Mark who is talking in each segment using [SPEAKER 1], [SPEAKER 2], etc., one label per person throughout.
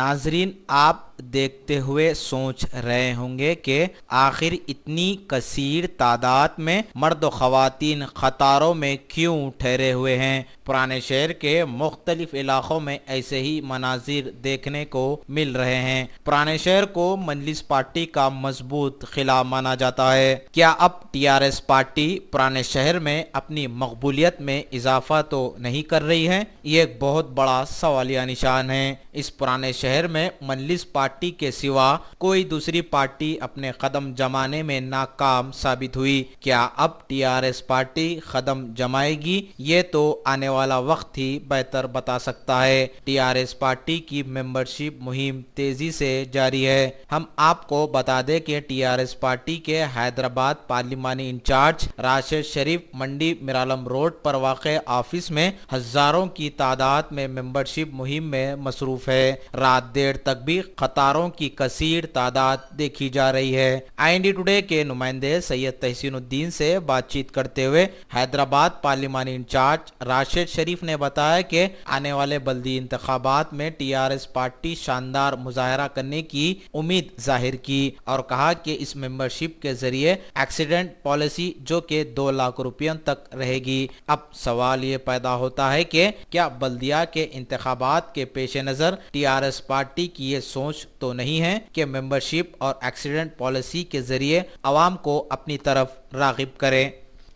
[SPEAKER 1] नाजरीन, आप देखते हुए सोच रहे होंगे कि आखिर इतनी कसीर तादाद में मर्द और ख़वातीन कतारों में क्यों ठहरे हुए हैं। पुराने शहर के मुख्तलिफ इलाकों में ऐसे ही मनाजिर देखने को मिल रहे हैं। पुराने शहर को मजलिस पार्टी का मजबूत खिला माना जाता है। क्या अब TRS पार्टी पुराने शहर में अपनी मकबूलियत में इजाफा तो नहीं कर रही है? ये एक बहुत बड़ा सवालिया निशान है। इस पुराने शहर में मजलिस पार्टी के सिवा कोई दूसरी पार्टी अपने कदम जमाने में नाकाम साबित हुई। क्या अब TRS पार्टी कदम जमाएगी? ये तो आने वाला वक्त ही बेहतर बता सकता है। TRS पार्टी की मेंबरशिप मुहिम तेजी से जारी है। हम आपको बता दें कि TRS पार्टी के हैदराबाद पार्लिमानी इंचार्ज राशिद शरीफ मंडी मिरालम रोड पर वाक़े ऑफिस में हजारों की तादाद में मेंबरशिप मुहिम में मसरूफ है। रात देर तक भी कतारों की कसीर तादाद देखी जा रही है। IND टुडे के नुमाइंदे सैयद तहसीनुद्दीन से बातचीत करते हुए हैदराबाद पार्लिमानी इंचार्ज राशिद शरीफ ने बताया कि आने वाले बल्दी इंतखाबात में TRS पार्टी शानदार मुजाहरा करने की उम्मीद जाहिर की और कहा कि इस मेंबरशिप के जरिए एक्सीडेंट पॉलिसी जो कि 2 लाख रुपयों तक रहेगी। अब सवाल ये पैदा होता है कि क्या बल्दिया के इंतखाबात के पेश नज़र TRS पार्टी की ये सोच तो नहीं है कि मेंबरशिप और एक्सीडेंट पॉलिसी के जरिए आवाम को अपनी तरफ राग़िब करें।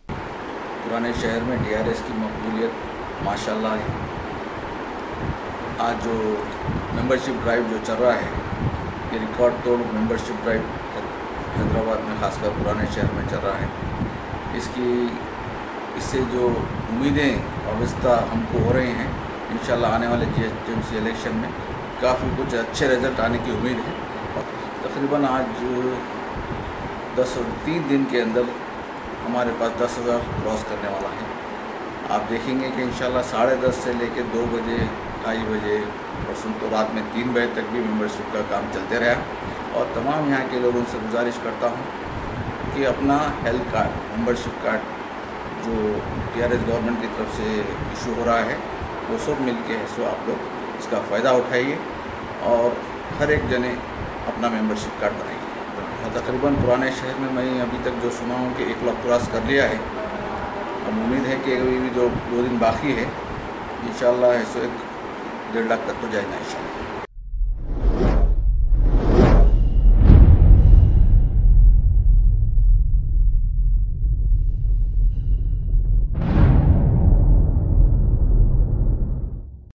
[SPEAKER 2] पुराने शहर में TRS की मकबूलियत माशाल्लाह है। आज जो मेंबरशिप ड्राइव जो चल रहा है, ये रिकॉर्ड तोड़ मेंबरशिप ड्राइव हैदराबाद में खासकर पुराने शहर में चल रहा है। इससे जो उम्मीदें वाबस्ता हमको हो रही हैं, इंशाल्लाह आने वाले GHMC इलेक्शन में काफ़ी कुछ अच्छे रिज़ल्ट आने की उम्मीद है। तकरीबन आज 3 दिन के अंदर हमारे पास 10,000 क्रॉस करने वाला है। आप देखेंगे कि इंशाल्लाह 10:30 से लेकर 2 बजे 2:30 बजे और तो रात में 3 बजे तक भी मेंबरशिप का काम चलते रहा। और तमाम यहाँ के लोगों से गुजारिश करता हूँ कि अपना हेल्थ कार्ड, मेंबरशिप कार्ड जो TRS गवर्नमेंट की तरफ से इशू हो रहा है, वो सब मिल के है, सो आप लोग इसका फ़ायदा उठाइए और हर एक जने अपना मेंबरशिप कार्ड बनाइए। तकरीबन पुराने शहर में मैं अभी तक जो सुना हूँ कि 1 लाख क्रॉस कर लिया है। अब उम्मीद है कि अभी भी जो 2 दिन बाकी है, इंशाल्लाह 1.5 लाख तक तो जाएगा इंशाल्लाह।